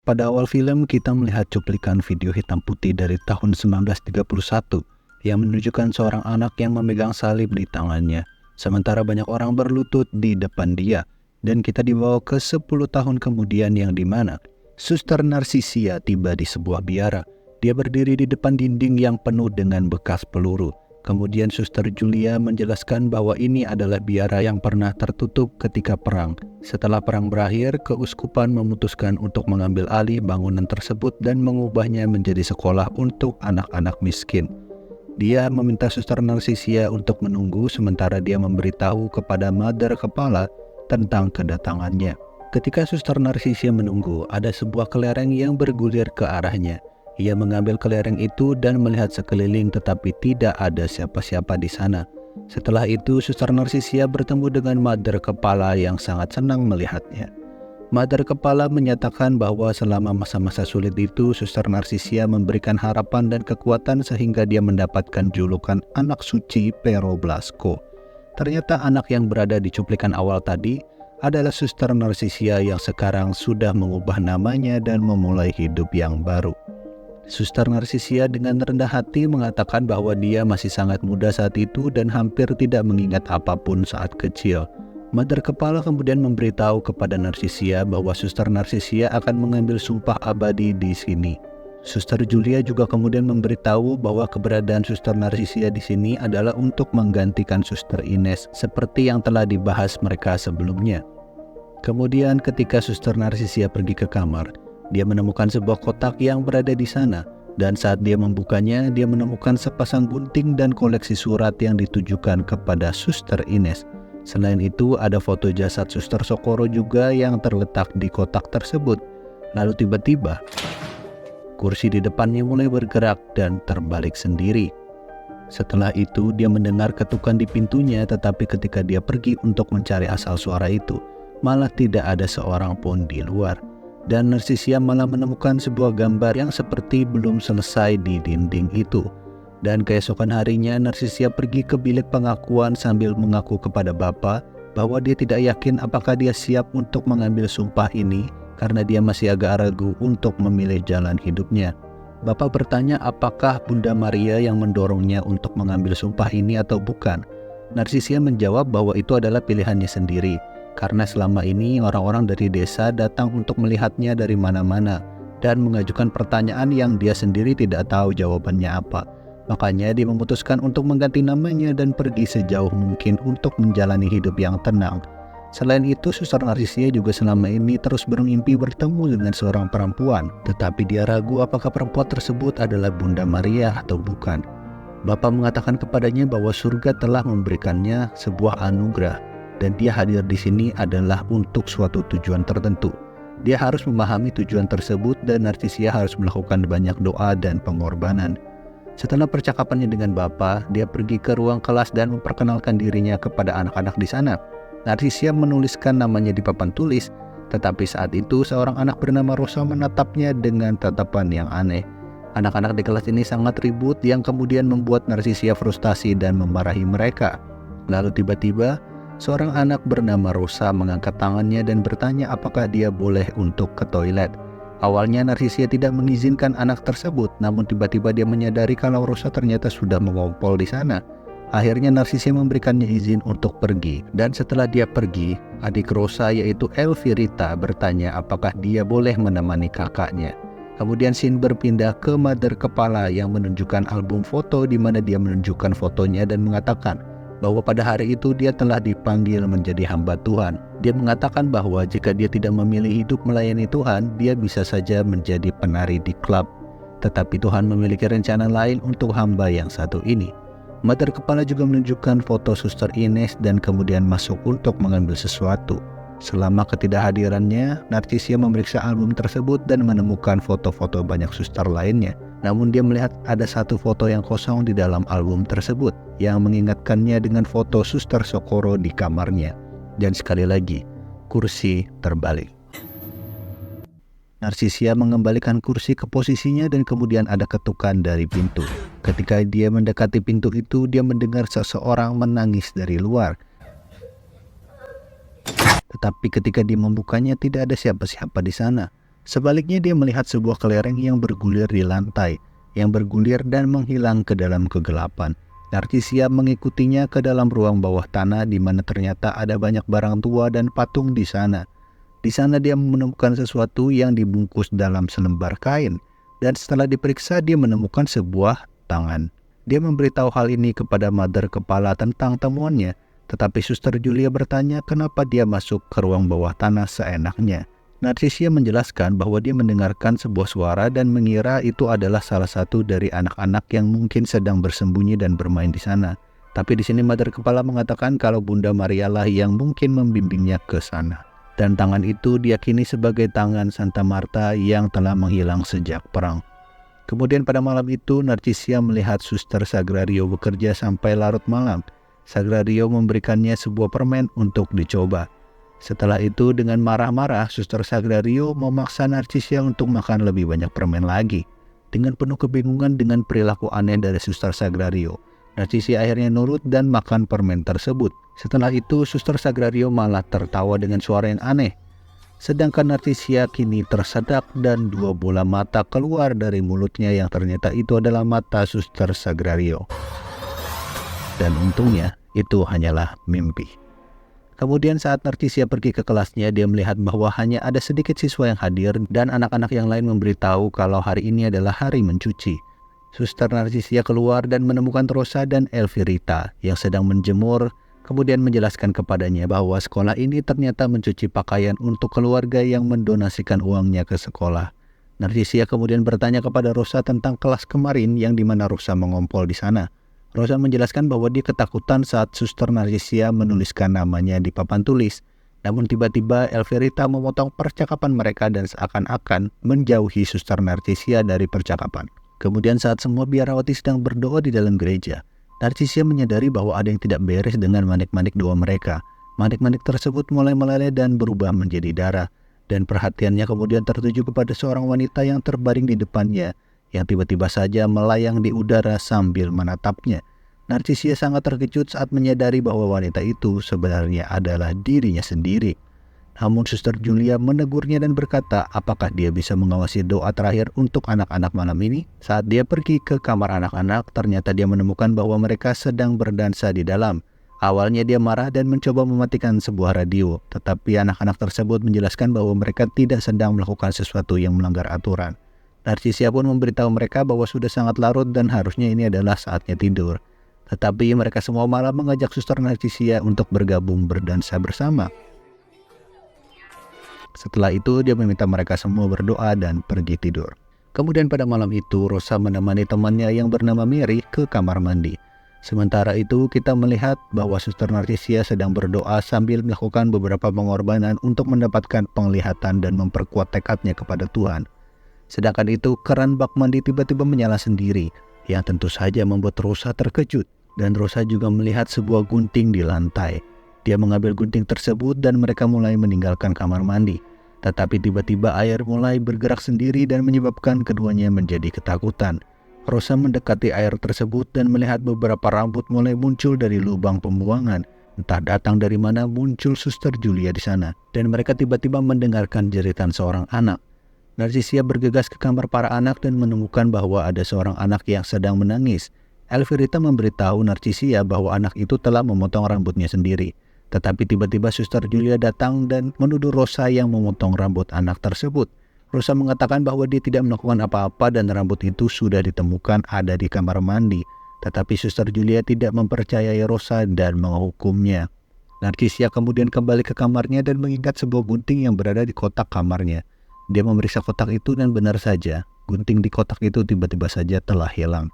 Pada awal film, kita melihat cuplikan video hitam putih dari tahun 1931 yang menunjukkan seorang anak yang memegang salib di tangannya, sementara banyak orang berlutut di depan dia. Dan kita dibawa ke 10 tahun kemudian yang dimana Suster Narcisia tiba di sebuah biara. Dia berdiri di depan dinding yang penuh dengan bekas peluru. Kemudian Suster Julia menjelaskan bahwa ini adalah biara yang pernah tertutup ketika perang. Setelah perang berakhir, keuskupan memutuskan untuk mengambil alih bangunan tersebut dan mengubahnya menjadi sekolah untuk anak-anak miskin. Dia meminta Suster Narcisia untuk menunggu sementara dia memberitahu kepada Mother Kepala tentang kedatangannya. Ketika Suster Narcisia menunggu, ada sebuah kelereng yang bergulir ke arahnya. Ia mengambil kelereng itu dan melihat sekeliling tetapi tidak ada siapa-siapa di sana. Setelah itu, Suster Narcisia bertemu dengan Mother Kepala yang sangat senang melihatnya. Mother Kepala menyatakan bahwa selama masa-masa sulit itu, Suster Narcisia memberikan harapan dan kekuatan sehingga dia mendapatkan julukan anak suci Pero Blasco. Ternyata anak yang berada di cuplikan awal tadi adalah Suster Narcisia yang sekarang sudah mengubah namanya dan memulai hidup yang baru. Suster Narcisia dengan rendah hati mengatakan bahwa dia masih sangat muda saat itu dan hampir tidak mengingat apapun saat kecil. Mother Kepala kemudian memberitahu kepada Narcisia bahwa Suster Narcisia akan mengambil sumpah abadi di sini. Suster Julia juga kemudian memberitahu bahwa keberadaan Suster Narcisia di sini adalah untuk menggantikan Suster Ines seperti yang telah dibahas mereka sebelumnya. Kemudian ketika Suster Narcisia pergi ke kamar, dia menemukan sebuah kotak yang berada di sana, dan saat dia membukanya, dia menemukan sepasang gunting dan koleksi surat yang ditujukan kepada Suster Ines. Selain itu, ada foto jasad Suster Socorro juga yang terletak di kotak tersebut. Lalu tiba-tiba, kursi di depannya mulai bergerak dan terbalik sendiri. Setelah itu, dia mendengar ketukan di pintunya, tetapi ketika dia pergi untuk mencari asal suara itu, malah tidak ada seorang pun di luar. Dan Narcisia malah menemukan sebuah gambar yang seperti belum selesai di dinding itu. Dan keesokan harinya Narcisia pergi ke bilik pengakuan sambil mengaku kepada Bapak bahwa dia tidak yakin apakah dia siap untuk mengambil sumpah ini karena dia masih agak ragu untuk memilih jalan hidupnya. Bapak bertanya apakah Bunda Maria yang mendorongnya untuk mengambil sumpah ini atau bukan. Narcisia menjawab bahwa itu adalah pilihannya sendiri, karena selama ini orang-orang dari desa datang untuk melihatnya dari mana-mana dan mengajukan pertanyaan yang dia sendiri tidak tahu jawabannya apa. Makanya dia memutuskan untuk mengganti namanya dan pergi sejauh mungkin untuk menjalani hidup yang tenang. Selain itu, Suster Narcisia juga selama ini terus bermimpi bertemu dengan seorang perempuan, tetapi dia ragu apakah perempuan tersebut adalah Bunda Maria atau bukan. Bapak mengatakan kepadanya bahwa surga telah memberikannya sebuah anugerah, dan dia hadir di sini adalah untuk suatu tujuan tertentu. Dia harus memahami tujuan tersebut dan Narcisia harus melakukan banyak doa dan pengorbanan. Setelah percakapannya dengan Bapak, dia pergi ke ruang kelas dan memperkenalkan dirinya kepada anak-anak di sana. Narcisia menuliskan namanya di papan tulis, tetapi saat itu seorang anak bernama Rosa menatapnya dengan tatapan yang aneh. Anak-anak di kelas ini sangat ribut yang kemudian membuat Narcisia frustasi dan memarahi mereka. Lalu tiba-tiba, seorang anak bernama Rosa mengangkat tangannya dan bertanya apakah dia boleh untuk ke toilet. Awalnya Narcisia tidak mengizinkan anak tersebut, namun tiba-tiba dia menyadari kalau Rosa ternyata sudah mengompol di sana. Akhirnya Narcisia memberikannya izin untuk pergi, dan setelah dia pergi, adik Rosa yaitu Elvirita bertanya apakah dia boleh menemani kakaknya. Kemudian scene berpindah ke Mother Kepala yang menunjukkan album foto di mana dia menunjukkan fotonya dan mengatakan bahwa pada hari itu dia telah dipanggil menjadi hamba Tuhan. Dia mengatakan bahwa jika dia tidak memilih hidup melayani Tuhan, dia bisa saja menjadi penari di klub. Tetapi Tuhan memiliki rencana lain untuk hamba yang satu ini. Mother Kepala juga menunjukkan foto Suster Ines dan kemudian masuk untuk mengambil sesuatu. Selama ketidakhadirannya, Narcisia memeriksa album tersebut dan menemukan foto-foto banyak suster lainnya. Namun dia melihat ada satu foto yang kosong di dalam album tersebut yang mengingatkannya dengan foto Suster Socorro di kamarnya. Dan sekali lagi, kursi terbalik. Narcisia mengembalikan kursi ke posisinya dan kemudian ada ketukan dari pintu. Ketika dia mendekati pintu itu, dia mendengar seseorang menangis dari luar. Tetapi ketika dia membukanya tidak ada siapa-siapa di sana. Sebaliknya dia melihat sebuah kelereng yang bergulir di lantai, yang bergulir dan menghilang ke dalam kegelapan. Narcisia mengikutinya ke dalam ruang bawah tanah di mana ternyata ada banyak barang tua dan patung di sana. Di sana dia menemukan sesuatu yang dibungkus dalam selembar kain, dan setelah diperiksa dia menemukan sebuah tangan. Dia memberitahu hal ini kepada Mother Kepala tentang temuannya, tetapi Suster Julia bertanya kenapa dia masuk ke ruang bawah tanah seenaknya. Narcisia menjelaskan bahwa dia mendengarkan sebuah suara dan mengira itu adalah salah satu dari anak-anak yang mungkin sedang bersembunyi dan bermain di sana. Tapi di sini Mother Kepala mengatakan kalau Bunda Maria lah yang mungkin membimbingnya ke sana. Dan tangan itu diyakini sebagai tangan Santa Marta yang telah menghilang sejak perang. Kemudian pada malam itu Narcisia melihat Suster Sagrario bekerja sampai larut malam. Sagrario memberikannya sebuah permen untuk dicoba. Setelah itu dengan marah-marah Suster Sagrario memaksa Narcisia untuk makan lebih banyak permen lagi. Dengan penuh kebingungan dengan perilaku aneh dari Suster Sagrario, Narcisia akhirnya nurut dan makan permen tersebut. Setelah itu Suster Sagrario malah tertawa dengan suara yang aneh. Sedangkan Narcisia kini tersedak dan 2 bola mata keluar dari mulutnya yang ternyata itu adalah mata Suster Sagrario. Dan untungnya itu hanyalah mimpi. Kemudian saat Narcisia pergi ke kelasnya, dia melihat bahwa hanya ada sedikit siswa yang hadir dan anak-anak yang lain memberitahu kalau hari ini adalah hari mencuci. Suster Narcisia keluar dan menemukan Rosa dan Elvirita yang sedang menjemur, kemudian menjelaskan kepadanya bahwa sekolah ini ternyata mencuci pakaian untuk keluarga yang mendonasikan uangnya ke sekolah. Narcisia kemudian bertanya kepada Rosa tentang kelas kemarin yang dimana Rosa mengompol di sana. Rosa menjelaskan bahwa dia ketakutan saat Suster Narcisia menuliskan namanya di papan tulis. Namun tiba-tiba Elvirita memotong percakapan mereka dan seakan-akan menjauhi Suster Narcisia dari percakapan. Kemudian saat semua biarawati sedang berdoa di dalam gereja, Narcisia menyadari bahwa ada yang tidak beres dengan manik-manik doa mereka. Manik-manik tersebut mulai meleleh dan berubah menjadi darah. Dan perhatiannya kemudian tertuju kepada seorang wanita yang terbaring di depannya, yang tiba-tiba saja melayang di udara sambil menatapnya. Narcisia sangat terkejut saat menyadari bahwa wanita itu sebenarnya adalah dirinya sendiri. Namun Suster Julia menegurnya dan berkata apakah dia bisa mengawasi doa terakhir untuk anak-anak malam ini. Saat dia pergi ke kamar anak-anak, ternyata dia menemukan bahwa mereka sedang berdansa di dalam. Awalnya dia marah dan mencoba mematikan sebuah radio, tetapi anak-anak tersebut menjelaskan bahwa mereka tidak sedang melakukan sesuatu yang melanggar aturan. Narcisia pun memberitahu mereka bahwa sudah sangat larut dan harusnya ini adalah saatnya tidur. Tetapi mereka semua malah mengajak Suster Narcisia untuk bergabung berdansa bersama. Setelah itu dia meminta mereka semua berdoa dan pergi tidur. Kemudian pada malam itu Rosa menemani temannya yang bernama Mary ke kamar mandi. Sementara itu kita melihat bahwa Suster Narcisia sedang berdoa sambil melakukan beberapa pengorbanan untuk mendapatkan penglihatan dan memperkuat tekadnya kepada Tuhan. Sedangkan itu keran bak mandi tiba-tiba menyala sendiri, yang tentu saja membuat Rosa terkejut. Dan Rosa juga melihat sebuah gunting di lantai. Dia mengambil gunting tersebut dan mereka mulai meninggalkan kamar mandi. Tetapi tiba-tiba air mulai bergerak sendiri dan menyebabkan keduanya menjadi ketakutan. Rosa mendekati air tersebut dan melihat beberapa rambut mulai muncul dari lubang pembuangan. Entah datang dari mana muncul Suster Julia di sana. Dan mereka tiba-tiba mendengarkan jeritan seorang anak. Narcisia bergegas ke kamar para anak dan menemukan bahwa ada seorang anak yang sedang menangis. Elvirita memberitahu Narcisia bahwa anak itu telah memotong rambutnya sendiri. Tetapi tiba-tiba Suster Julia datang dan menuduh Rosa yang memotong rambut anak tersebut. Rosa mengatakan bahwa dia tidak melakukan apa-apa dan rambut itu sudah ditemukan ada di kamar mandi. Tetapi Suster Julia tidak mempercayai Rosa dan menghukumnya. Narcisia kemudian kembali ke kamarnya dan mengingat sebuah gunting yang berada di kotak kamarnya. Dia memeriksa kotak itu dan benar saja, gunting di kotak itu tiba-tiba saja telah hilang.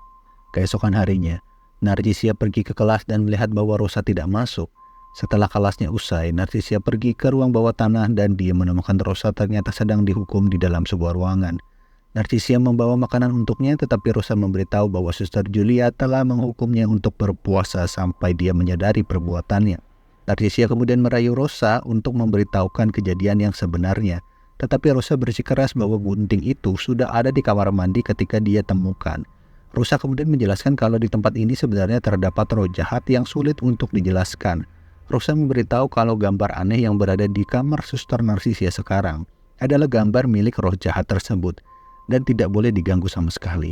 Keesokan harinya, Narcisia pergi ke kelas dan melihat bahwa Rosa tidak masuk. Setelah kelasnya usai, Narcisia pergi ke ruang bawah tanah dan dia menemukan Rosa ternyata sedang dihukum di dalam sebuah ruangan. Narcisia membawa makanan untuknya, tetapi Rosa memberitahu bahwa Suster Julia telah menghukumnya untuk berpuasa sampai dia menyadari perbuatannya. Narcisia kemudian merayu Rosa untuk memberitahukan kejadian yang sebenarnya. Tetapi Rosa bersikeras bahwa gunting itu sudah ada di kamar mandi ketika dia temukan. Rosa kemudian menjelaskan kalau di tempat ini sebenarnya terdapat roh jahat yang sulit untuk dijelaskan. Rosa memberitahu kalau gambar aneh yang berada di kamar Suster Narcisia sekarang adalah gambar milik roh jahat tersebut dan tidak boleh diganggu sama sekali.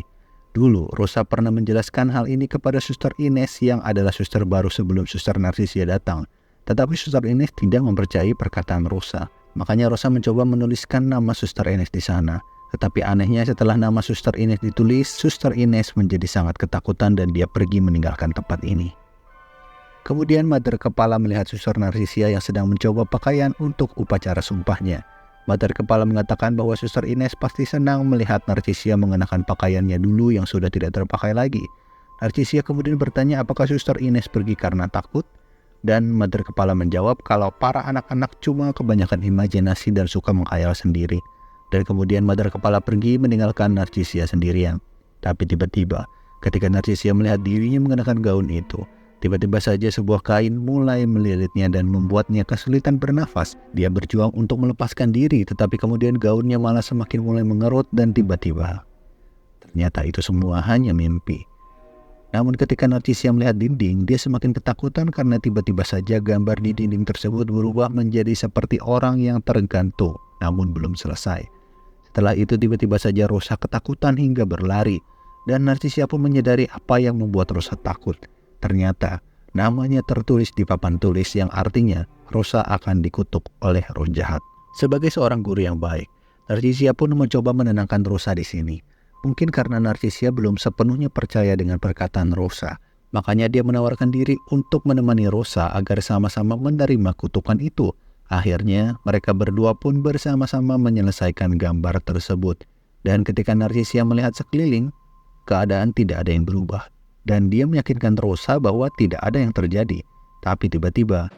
Dulu, Rosa pernah menjelaskan hal ini kepada Suster Ines yang adalah suster baru sebelum Suster Narcisia datang. Tetapi Suster Ines tidak mempercayai perkataan Rosa. Makanya Rosa mencoba menuliskan nama Suster Ines di sana. Tetapi anehnya setelah nama Suster Ines ditulis, Suster Ines menjadi sangat ketakutan dan dia pergi meninggalkan tempat ini. Kemudian Mother Kepala melihat Suster Narcisia yang sedang mencoba pakaian untuk upacara sumpahnya. Mother Kepala mengatakan bahwa Suster Ines pasti senang melihat Narcisia mengenakan pakaiannya dulu yang sudah tidak terpakai lagi. Narcisia kemudian bertanya apakah Suster Ines pergi karena takut? Dan Mother Kepala menjawab kalau para anak-anak cuma kebanyakan imajinasi dan suka menghayal sendiri. Dan kemudian Mother Kepala pergi meninggalkan Narcisia sendirian. Tapi tiba-tiba ketika Narcisia melihat dirinya mengenakan gaun itu, tiba-tiba saja sebuah kain mulai melilitnya dan membuatnya kesulitan bernafas. Dia berjuang untuk melepaskan diri, tetapi kemudian gaunnya malah semakin mulai mengerut dan tiba-tiba ternyata itu semua hanya mimpi. Namun ketika Narcisia melihat dinding, dia semakin ketakutan karena tiba-tiba saja gambar di dinding tersebut berubah menjadi seperti orang yang tergantung, namun belum selesai. Setelah itu tiba-tiba saja Rosa ketakutan hingga berlari, dan Narcisia pun menyadari apa yang membuat Rosa takut. Ternyata namanya tertulis di papan tulis yang artinya Rosa akan dikutuk oleh roh jahat. Sebagai seorang guru yang baik, Narcisia pun mencoba menenangkan Rosa di sini. Mungkin karena Narcisia belum sepenuhnya percaya dengan perkataan Rosa, makanya dia menawarkan diri untuk menemani Rosa agar sama-sama menerima kutukan itu. Akhirnya mereka berdua pun bersama-sama menyelesaikan gambar tersebut. Dan ketika Narcisia melihat sekeliling, keadaan tidak ada yang berubah. Dan dia meyakinkan Rosa bahwa tidak ada yang terjadi. Tapi tiba-tiba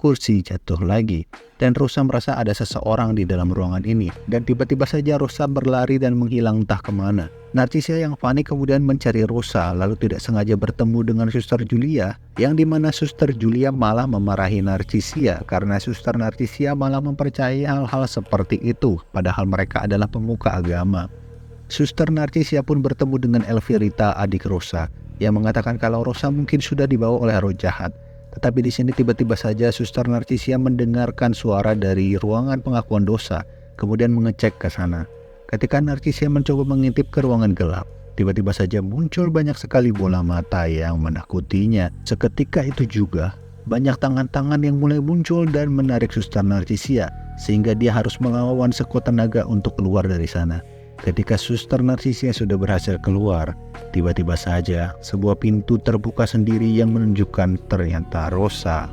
kursi jatuh lagi dan Rosa merasa ada seseorang di dalam ruangan ini. Dan tiba-tiba saja Rosa berlari dan menghilang entah kemana. Narcisia yang panik kemudian mencari Rosa, lalu tidak sengaja bertemu dengan Suster Julia, yang dimana Suster Julia malah memarahi Narcisia karena Suster Narcisia malah mempercayai hal-hal seperti itu, padahal mereka adalah pemuka agama. Suster Narcisia pun bertemu dengan Elvirita, adik Rosa, yang mengatakan kalau Rosa mungkin sudah dibawa oleh roh jahat. Tetapi di sini tiba-tiba saja Suster Narcisia mendengarkan suara dari ruangan pengakuan dosa, kemudian mengecek ke sana. Ketika Narcisia mencoba mengintip ke ruangan gelap, tiba-tiba saja muncul banyak sekali bola mata yang menakutinya. Seketika itu juga, banyak tangan-tangan yang mulai muncul dan menarik Suster Narcisia, sehingga dia harus melawan sekuat tenaga untuk keluar dari sana. Ketika Suster Narcisia sudah berhasil keluar, tiba-tiba saja sebuah pintu terbuka sendiri yang menunjukkan ternyata Rosa.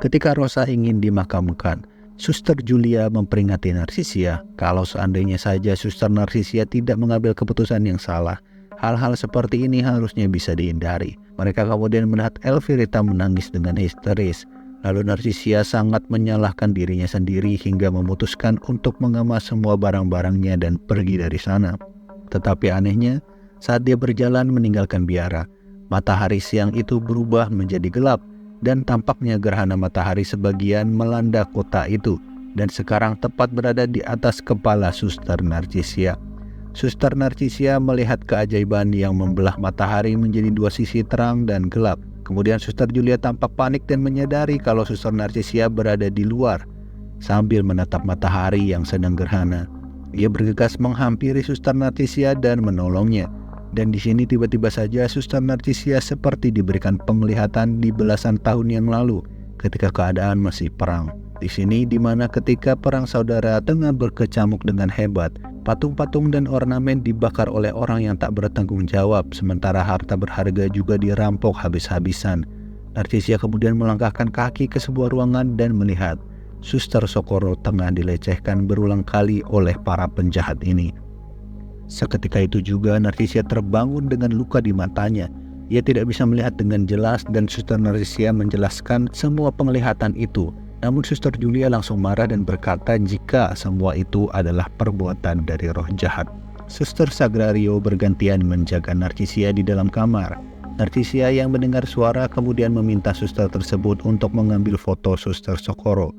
Ketika Rosa ingin dimakamkan, Suster Julia memperingati Narcisia kalau seandainya saja Suster Narcisia tidak mengambil keputusan yang salah, hal-hal seperti ini harusnya bisa dihindari. Mereka kemudian melihat Elvirita menangis dengan histeris. Lalu Narcisia sangat menyalahkan dirinya sendiri hingga memutuskan untuk mengemas semua barang-barangnya dan pergi dari sana. Tetapi anehnya, saat dia berjalan meninggalkan biara, matahari siang itu berubah menjadi gelap dan tampaknya gerhana matahari sebagian melanda kota itu dan sekarang tepat berada di atas kepala Suster Narcisia. Suster Narcisia melihat keajaiban yang membelah matahari menjadi dua sisi terang dan gelap. Kemudian Suster Julia tampak panik dan menyadari kalau Suster Narcisia berada di luar sambil menatap matahari yang sedang gerhana. Ia bergegas menghampiri Suster Narcisia dan menolongnya. Dan di sini tiba-tiba saja Suster Narcisia seperti diberikan penglihatan di belasan tahun yang lalu ketika keadaan masih perang. Di sini di mana ketika perang saudara tengah berkecamuk dengan hebat, patung-patung dan ornamen dibakar oleh orang yang tak bertanggung jawab, sementara harta berharga juga dirampok habis-habisan. Narcisia kemudian melangkahkan kaki ke sebuah ruangan dan melihat Suster Socorro tengah dilecehkan berulang kali oleh para penjahat ini. Seketika itu juga Narcisia terbangun dengan luka di matanya. Ia tidak bisa melihat dengan jelas dan Suster Narcisia menjelaskan semua penglihatan itu. Namun Suster Julia langsung marah dan berkata jika semua itu adalah perbuatan dari roh jahat. Suster Sagrario bergantian menjaga Narcisia di dalam kamar. Narcisia yang mendengar suara kemudian meminta suster tersebut untuk mengambil foto Suster Socorro.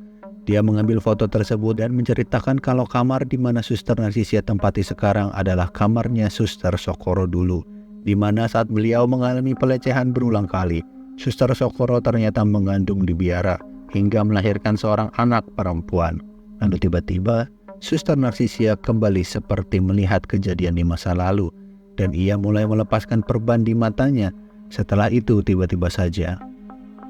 Dia mengambil foto tersebut dan menceritakan kalau kamar di mana Suster Narcisia tempati sekarang adalah kamarnya Suster Socorro dulu, di mana saat beliau mengalami pelecehan berulang kali, Suster Socorro ternyata mengandung di biara. hingga melahirkan seorang anak perempuan. Lalu tiba-tiba, Suster Narcisia kembali seperti melihat kejadian di masa lalu, dan ia mulai melepaskan perban di matanya. Setelah itu tiba-tiba saja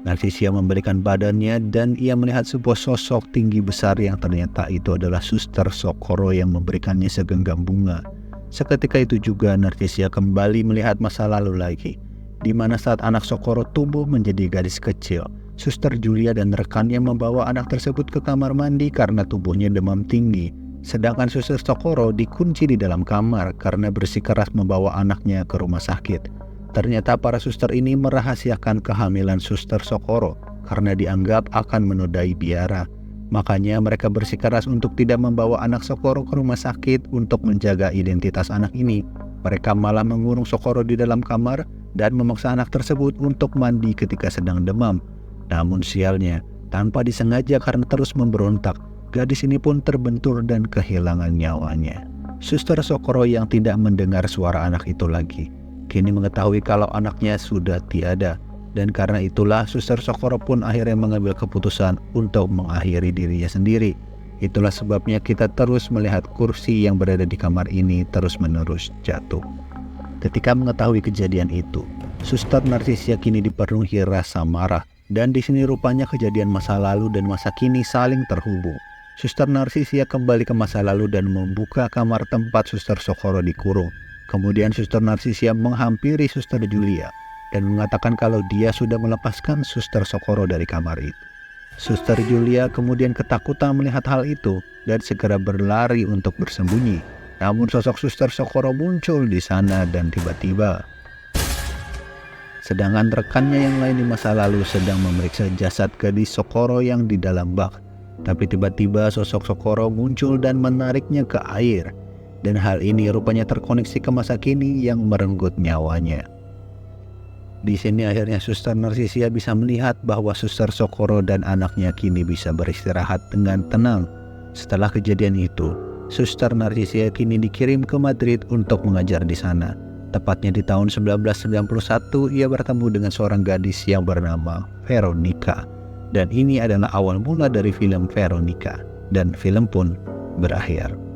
Narcisia memberikan badannya dan ia melihat sebuah sosok tinggi besar yang ternyata itu adalah Suster Socorro yang memberikannya segenggam bunga. Seketika itu juga Narcisia kembali melihat masa lalu lagi, di mana saat anak Socorro tumbuh menjadi gadis kecil, Suster Julia dan rekannya membawa anak tersebut ke kamar mandi karena tubuhnya demam tinggi. Sedangkan Suster Socorro dikunci di dalam kamar karena bersikeras membawa anaknya ke rumah sakit. Ternyata para suster ini merahasiakan kehamilan Suster Socorro karena dianggap akan menodai biara. Makanya mereka bersikeras untuk tidak membawa anak Socorro ke rumah sakit untuk menjaga identitas anak ini. Mereka malah mengurung Socorro di dalam kamar dan memaksa anak tersebut untuk mandi ketika sedang demam. Namun sialnya, tanpa disengaja karena terus memberontak, gadis ini pun terbentur dan kehilangan nyawanya. Suster Socorro yang tidak mendengar suara anak itu lagi, kini mengetahui kalau anaknya sudah tiada. Dan karena itulah Suster Socorro pun akhirnya mengambil keputusan untuk mengakhiri dirinya sendiri. Itulah sebabnya kita terus melihat kursi yang berada di kamar ini terus-menerus jatuh. Ketika mengetahui kejadian itu, Suster Narcisia kini dipenuhi rasa marah. Dan di sini rupanya kejadian masa lalu dan masa kini saling terhubung. Suster Narcisia kembali ke masa lalu dan membuka kamar tempat Suster Socorro dikurung. Kemudian Suster Narcisia menghampiri Suster Julia dan mengatakan kalau dia sudah melepaskan Suster Socorro dari kamar itu. Suster Julia kemudian ketakutan melihat hal itu dan segera berlari untuk bersembunyi. Namun sosok Suster Socorro muncul di sana dan tiba-tiba, sedangkan rekannya yang lain di masa lalu sedang memeriksa jasad gadis Socorro yang di dalam bak. Tapi tiba-tiba sosok Socorro muncul dan menariknya ke air. Dan hal ini rupanya terkoneksi ke masa kini yang merenggut nyawanya. Di sini akhirnya Suster Narcisia bisa melihat bahwa Suster Socorro dan anaknya kini bisa beristirahat dengan tenang. Setelah kejadian itu, Suster Narcisia kini dikirim ke Madrid untuk mengajar di sana. Tepatnya di tahun 1991 ia bertemu dengan seorang gadis yang bernama Veronica. Dan ini adalah awal mula dari film Veronica. Dan film pun berakhir.